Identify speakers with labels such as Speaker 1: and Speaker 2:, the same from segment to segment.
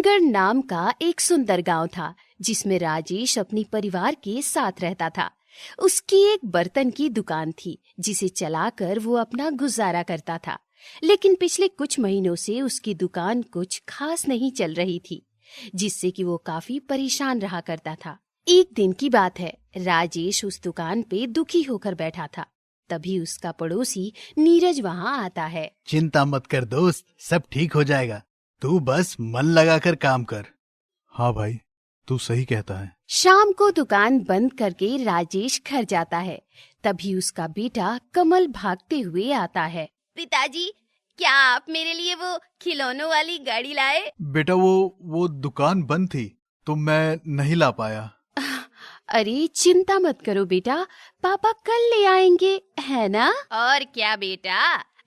Speaker 1: सोनगढ़ नाम का एक सुंदर गांव था जिसमें राजेश अपनी परिवार के साथ रहता था। उसकी एक बर्तन की दुकान थी जिसे चलाकर वो अपना गुजारा करता था। लेकिन पिछले कुछ महीनों से उसकी दुकान कुछ खास नहीं चल रही थी, जिससे कि वो काफी परेशान रहा करता था। एक दिन की बात है, राजेश उस दुकान पे दुखी होकर बैठा था। तभी उसका पड़ोसी नीरज वहाँ आता है।
Speaker 2: चिंता मत कर दोस्त, सब ठीक हो जाएगा। तू बस मन लगाकर काम कर।
Speaker 3: हाँ भाई, तू सही कहता है।
Speaker 1: शाम को दुकान बंद करके राजेश घर जाता है। तभी उसका बेटा कमल भागते हुए आता है।
Speaker 4: पिताजी, क्या आप मेरे लिए वो खिलौनों वाली गाड़ी लाए?
Speaker 3: बेटा वो दुकान बंद थी तो मैं नहीं ला पाया।
Speaker 1: अरे चिंता मत करो बेटा, पापा कल ले आएंगे, है ना?
Speaker 4: और क्या बेटा,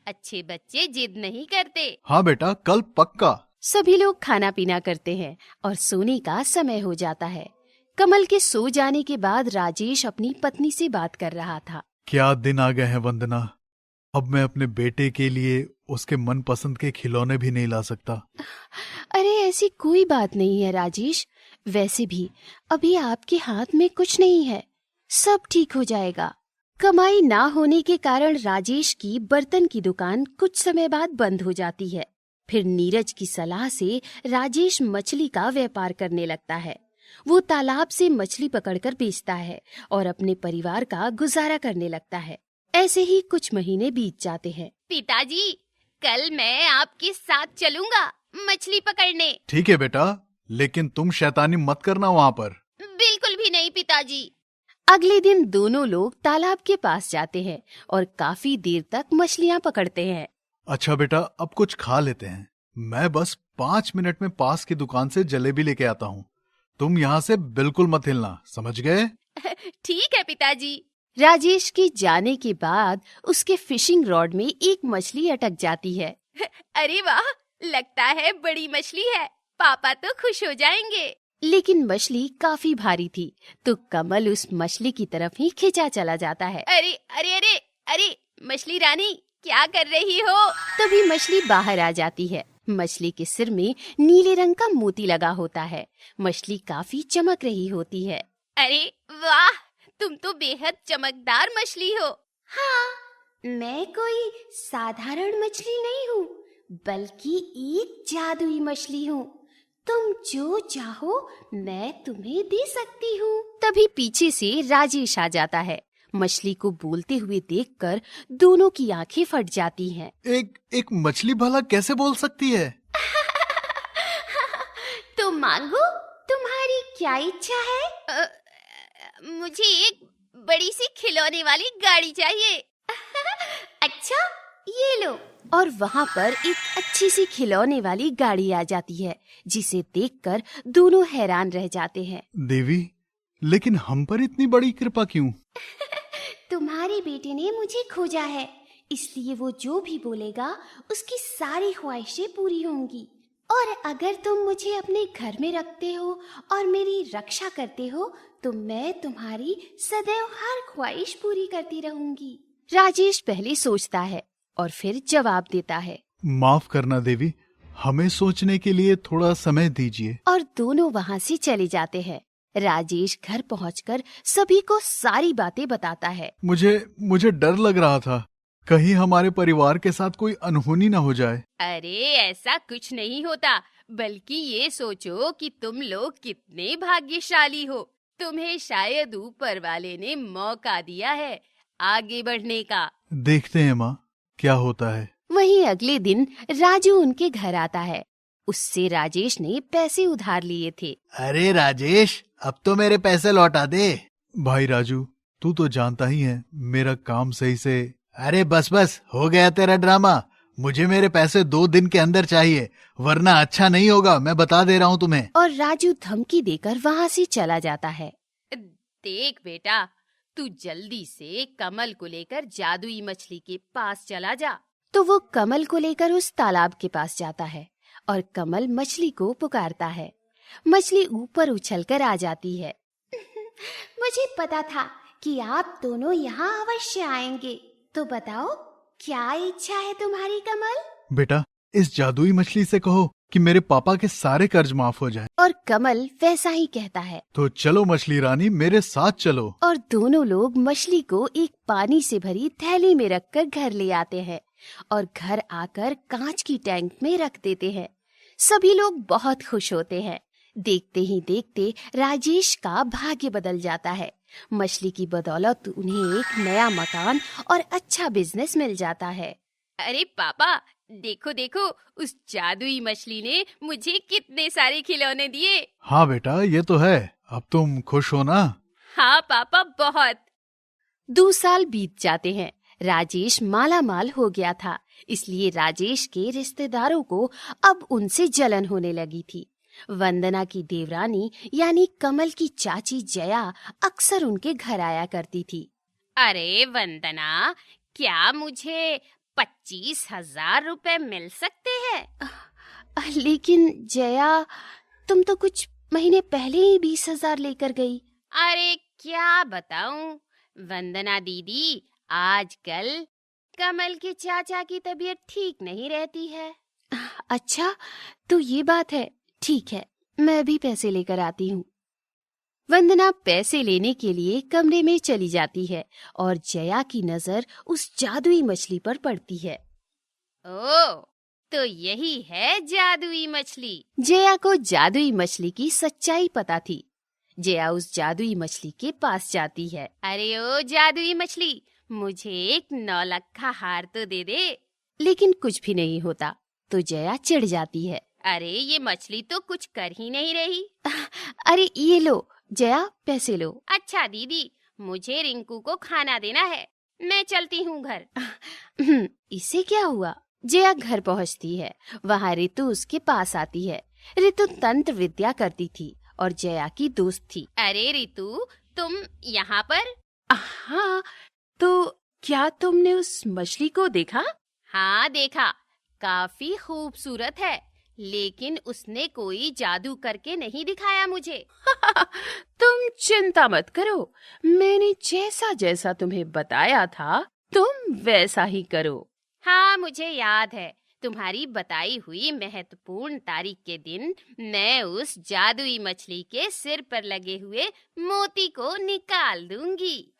Speaker 4: अच्छे बच्चे जिद नहीं करते।
Speaker 3: हाँ बेटा, कल पक्का।
Speaker 1: सभी लोग खाना पीना करते हैं और सोने का समय हो जाता है। कमल के सो जाने के बाद राजेश अपनी पत्नी से बात कर रहा था।
Speaker 3: क्या दिन आ गए हैं वंदना, अब मैं अपने बेटे के लिए उसके मनपसंद के खिलौने भी नहीं ला सकता।
Speaker 1: अरे ऐसी कोई बात नहीं है राजेश, वैसे भी अभी आपके हाथ में कुछ नहीं है, सब ठीक हो जाएगा। कमाई ना होने के कारण राजेश की बर्तन की दुकान कुछ समय बाद बंद हो जाती है। फिर नीरज की सलाह से राजेश मछली का व्यापार करने लगता है। वो तालाब से मछली पकड़कर बेचता है और अपने परिवार का गुजारा करने लगता है। ऐसे ही कुछ महीने बीत जाते हैं।
Speaker 4: पिताजी, कल मैं आपके साथ चलूंगा मछली पकड़ने।
Speaker 3: ठीक है बेटा, लेकिन तुम शैतानी मत करना वहाँ पर।
Speaker 4: बिल्कुल भी नहीं पिताजी।
Speaker 1: अगले दिन दोनों लोग तालाब के पास जाते हैं और काफी देर तक मछलियाँ पकड़ते हैं।
Speaker 3: अच्छा बेटा, अब कुछ खा लेते हैं। मैं बस 5 मिनट में पास की दुकान से जलेबी लेके आता हूँ। तुम यहाँ से बिल्कुल मत हिलना, समझ गए?
Speaker 4: ठीक है पिताजी।
Speaker 1: राजेश के जाने के बाद उसके फिशिंग रॉड में एक मछली अटक जाती है।
Speaker 4: अरे वाह, लगता है बड़ी मछली है, पापा तो खुश हो जाएंगे।
Speaker 1: लेकिन मछली काफी भारी थी तो कमल उस मछली की तरफ ही खींचा चला जाता है।
Speaker 4: अरे अरे अरे अरे, मछली रानी क्या कर रही हो?
Speaker 1: तभी मछली बाहर आ जाती है। मछली के सिर में नीले रंग का मोती लगा होता है। मछली काफी चमक रही होती है।
Speaker 4: अरे वाह, तुम तो बेहद चमकदार मछली हो।
Speaker 5: हाँ, मैं कोई साधारण मछली नहीं हूँ, बल्कि एक जादुई मछली हूँ। तुम जो चाहो मैं तुम्हें दे सकती हूँ।
Speaker 1: तभी पीछे से राजेश आ जाता है। मछली को बोलते हुए देखकर दोनों की आंखें फट जाती हैं।
Speaker 3: एक मछली भला कैसे बोल सकती है?
Speaker 5: तो मांगो, तुम्हारी क्या इच्छा है?
Speaker 4: मुझे एक बड़ी सी खिलौने वाली गाड़ी चाहिए।
Speaker 5: अच्छा, ये लो।
Speaker 1: और वहाँ पर एक अच्छी सी खिलौने वाली गाड़ी आ जाती है, जिसे देखकर दोनों हैरान रह जाते हैं।
Speaker 3: देवी, लेकिन हम पर इतनी बड़ी कृपा क्यों?
Speaker 5: तुम्हारे बेटे ने मुझे खोजा है, इसलिए वो जो भी बोलेगा उसकी सारी ख्वाहिशें पूरी होंगी। और अगर तुम मुझे अपने घर में रखते हो और मेरी रक्षा करते हो तो मैं तुम्हारी सदैव हर ख्वाहिश पूरी करती रहूंगी।
Speaker 1: राजेश पहले सोचता है और फिर जवाब देता है।
Speaker 3: माफ करना देवी, हमें सोचने के लिए थोड़ा समय दीजिए।
Speaker 1: और दोनों वहाँ से चले जाते हैं। राजेश घर पहुंचकर सभी को सारी बातें बताता है।
Speaker 3: मुझे डर लग रहा था, कहीं हमारे परिवार के साथ कोई अनहोनी न हो जाए।
Speaker 4: अरे ऐसा कुछ नहीं होता, बल्कि ये सोचो कि तुम लोग कितने भाग्यशाली हो। तुम्हें शायद ऊपर वाले ने मौका दिया है आगे बढ़ने का।
Speaker 3: देखते हैं माँ, क्या होता है।
Speaker 1: वहीं अगले दिन राजू उनके घर आता है। उससे राजेश ने पैसे उधार लिए थे।
Speaker 2: अरे राजेश, अब तो मेरे पैसे लौटा दे।
Speaker 3: भाई राजू, तू तो जानता ही है मेरा काम सही से।
Speaker 2: अरे बस बस, हो गया तेरा ड्रामा। मुझे मेरे पैसे 2 दिन के अंदर चाहिए, वरना अच्छा नहीं होगा, मैं बता दे रहा हूँ तुम्हें।
Speaker 1: और राजू धमकी देकर वहाँ से चला जाता है।
Speaker 4: देख बेटा, तू जल्दी से कमल को लेकर जादुई मछली के पास चला जा।
Speaker 1: तो वो कमल को लेकर उस तालाब के पास जाता है और कमल मछली को पुकारता है। मछली ऊपर उछलकर आ जाती है।
Speaker 5: मुझे पता था कि आप दोनों यहाँ अवश्य आएंगे। तो बताओ, क्या इच्छा है तुम्हारी कमल?
Speaker 3: बेटा, इस जादुई मछली से कहो कि मेरे पापा के सारे कर्ज माफ हो जाएं।
Speaker 1: और कमल वैसा ही कहता है।
Speaker 3: तो चलो मछली रानी, मेरे साथ चलो।
Speaker 1: और दोनों लोग मछली को एक पानी से भरी थैली में रखकर घर ले आते हैं और घर आकर कांच की टैंक में रख देते हैं। सभी लोग बहुत खुश होते हैं। देखते ही देखते राजेश का भाग्य बदल जाता है। मछली की बदौलत उन्हें एक नया मकान और अच्छा बिजनेस मिल जाता है।
Speaker 4: अरे पापा, देखो देखो, उस जादुई मछली ने मुझे कितने सारे खिलौने दिए।
Speaker 3: हाँ बेटा, ये तो है। अब तुम खुश हो ना?
Speaker 4: हाँ पापा, बहुत।
Speaker 1: 2 साल बीत जाते हैं। राजेश माला माल हो गया था, इसलिए राजेश के रिश्तेदारों को अब उनसे जलन होने लगी थी। वंदना की देवरानी यानी कमल की चाची जया अक्सर उनके घर आया करती थी।
Speaker 4: अरे वंदना, क्या मुझे 25,000 रुपए मिल सकते हैं?
Speaker 1: लेकिन जया, तुम तो कुछ महीने पहले ही 20,000 लेकर गई।
Speaker 4: अरे क्या बताऊं वंदना दीदी, आजकल कमल के चाचा की तबीयत ठीक नहीं रहती है।
Speaker 1: अच्छा, तो ये बात है। ठीक है, मैं भी पैसे लेकर आती हूँ। वंदना पैसे लेने के लिए कमरे में चली जाती है और जया की नजर उस जादुई मछली पर पड़ती है।
Speaker 4: ओह, तो यही है जादुई मछली।
Speaker 1: जया को जादुई मछली की सच्चाई पता थी। जया उस जादुई मछली के पास जाती है।
Speaker 4: अरे ओ जादुई मछली, मुझे एक 9 लक्खा हार तो दे दे।
Speaker 1: लेकिन कुछ भी नहीं होता तो जया चिढ़ जाती है।
Speaker 4: अरे ये मछली तो कुछ कर ही नहीं रही।
Speaker 1: अरे ये लो जया, पैसे लो।
Speaker 4: अच्छा दीदी, मुझे रिंकू को खाना देना है, मैं चलती हूँ घर।
Speaker 1: इससे क्या हुआ? जया घर पहुँचती है। वहाँ रितु उसके पास आती है। रितु तंत्र विद्या करती थी और जया की दोस्त थी।
Speaker 4: अरे रितु, तुम यहाँ पर?
Speaker 1: हाँ, तो क्या तुमने उस मछली को देखा?
Speaker 4: हाँ देखा, काफी खूबसूरत है, लेकिन उसने कोई जादू करके नहीं दिखाया मुझे।
Speaker 1: तुम चिंता मत करो, मैंने जैसा जैसा तुम्हें बताया था तुम वैसा ही करो।
Speaker 4: हाँ मुझे याद है, तुम्हारी बताई हुई महत्वपूर्ण तारीख के दिन मैं उस जादुई मछली के सिर पर लगे हुए मोती को निकाल दूंगी।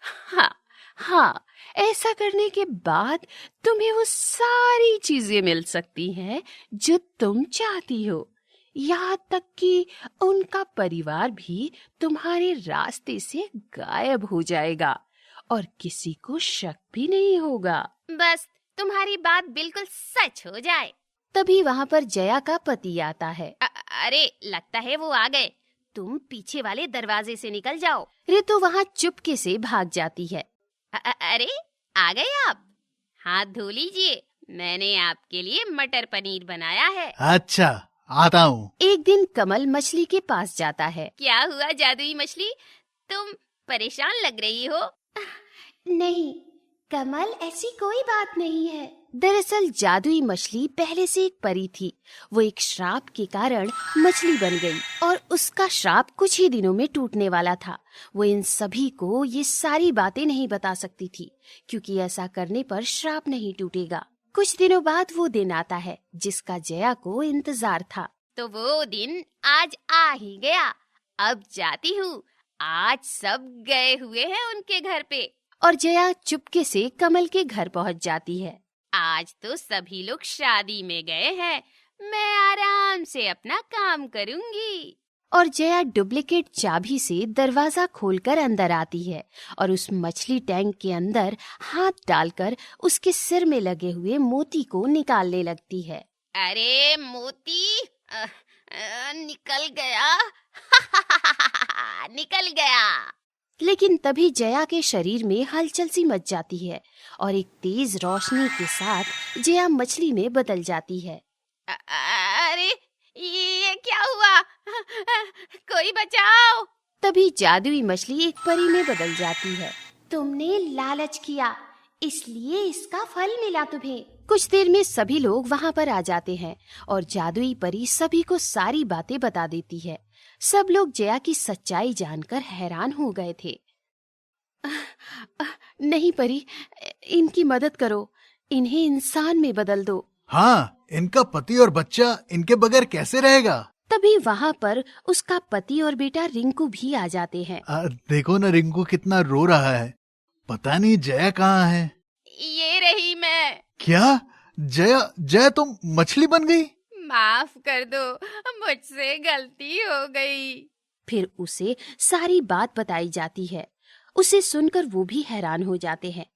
Speaker 1: हाँ, ऐसा करने के बाद तुम्हें वो सारी चीजें मिल सकती हैं जो तुम चाहती हो। यहाँ तक कि उनका परिवार भी तुम्हारे रास्ते से गायब हो जाएगा और किसी को शक भी नहीं होगा।
Speaker 4: बस तुम्हारी बात बिल्कुल सच हो जाए।
Speaker 1: तभी वहाँ पर जया का पति आता है।
Speaker 4: अरे लगता है वो आ गए, तुम पीछे वाले दरवाजे से निकल जाओ।
Speaker 1: रितु वहाँ चुपके से भाग जाती है।
Speaker 4: अरे आ गए आप, हाथ धो लीजिए, मैंने आपके लिए मटर पनीर बनाया है।
Speaker 2: अच्छा, आता हूँ।
Speaker 1: एक दिन कमल मछली के पास जाता है।
Speaker 4: क्या हुआ जादुई मछली, तुम परेशान लग रही हो?
Speaker 5: नहीं कमल, ऐसी कोई बात नहीं है।
Speaker 1: दरअसल जादुई मछली पहले से एक परी थी। वो एक श्राप के कारण मछली बन गई और उसका श्राप कुछ ही दिनों में टूटने वाला था। वो इन सभी को ये सारी बातें नहीं बता सकती थी, क्योंकि ऐसा करने पर श्राप नहीं टूटेगा। कुछ दिनों बाद वो दिन आता है जिसका जया को इंतजार था।
Speaker 4: तो वो दिन आज आ ही गया। अब जाती हूँ, आज सब गए हुए हैं उनके घर पे।
Speaker 1: और जया चुपके से कमल के घर पहुँच जाती है।
Speaker 4: आज तो सभी लोग शादी में गए हैं, मैं आराम से अपना काम करूंगी।
Speaker 1: और जया डुप्लीकेट चाबी से दरवाजा खोलकर अंदर आती है और उस मछली टैंक के अंदर हाथ डालकर उसके सिर में लगे हुए मोती को निकालने लगती है।
Speaker 4: अरे मोती निकल गया। निकल गया।
Speaker 1: लेकिन तभी जया के शरीर में हलचल सी मच जाती है और एक तेज रोशनी के साथ जया मछली में बदल जाती है।
Speaker 4: अरे ये क्या हुआ? कोई बचाओ।
Speaker 1: तभी जादुई मछली एक परी में बदल जाती है।
Speaker 5: तुमने लालच किया, इसलिए इसका फल मिला तुम्हें।
Speaker 1: कुछ देर में सभी लोग वहाँ पर आ जाते हैं और जादुई परी सभी को सारी बातें बता देती है। सब लोग जया की सच्चाई जानकर हैरान हो गए थे। नहीं परी, इनकी मदद करो, इन्हें इंसान में बदल दो।
Speaker 2: हाँ, इनका पति और बच्चा इनके बगैर कैसे रहेगा?
Speaker 1: तभी वहाँ पर उसका पति और बेटा रिंकू भी आ जाते हैं।
Speaker 2: देखो ना, रिंकू कितना रो रहा है। पता नहीं जया कहाँ है।
Speaker 4: ये रही मैं।
Speaker 2: क्या? जया तुम मछली बन गई?
Speaker 4: माफ कर दो, मुझसे गलती हो गई।
Speaker 1: फिर उसे सारी बात बताई जाती है। उसे सुनकर वो भी हैरान हो जाते हैं।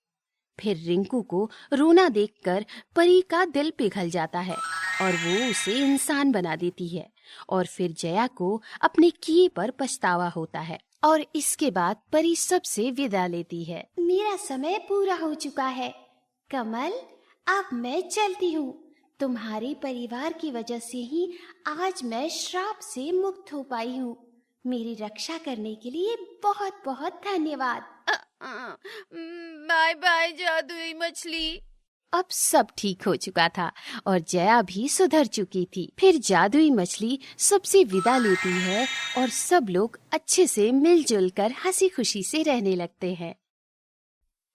Speaker 1: फिर रिंकू को रोना देखकर परी का दिल पिघल जाता है और वो उसे इंसान बना देती है। और फिर जया को अपने किए पर पछतावा होता है और इसके बाद परी सबसे विदा लेती है।
Speaker 5: मेरा समय पूरा हो चुका है। कमल, अब मैं चलती हूँ। तुम्हारे परिवार की वजह से ही आज मैं श्राप से मुक्त हो पाई हूँ। मेरी रक्षा करने के लिए बहुत बहुत धन्यवाद।
Speaker 4: बाय बाय जादुई मछली।
Speaker 1: अब सब ठीक हो चुका था और जया भी सुधर चुकी थी। फिर जादुई मछली सबसे विदा लेती है और सब लोग अच्छे से मिलजुल कर हंसी खुशी से रहने लगते हैं।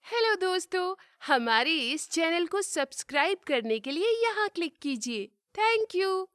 Speaker 6: हेलो दोस्तों, हमारे इस चैनल को सब्सक्राइब करने के लिए यहाँ क्लिक कीजिए। Thank you.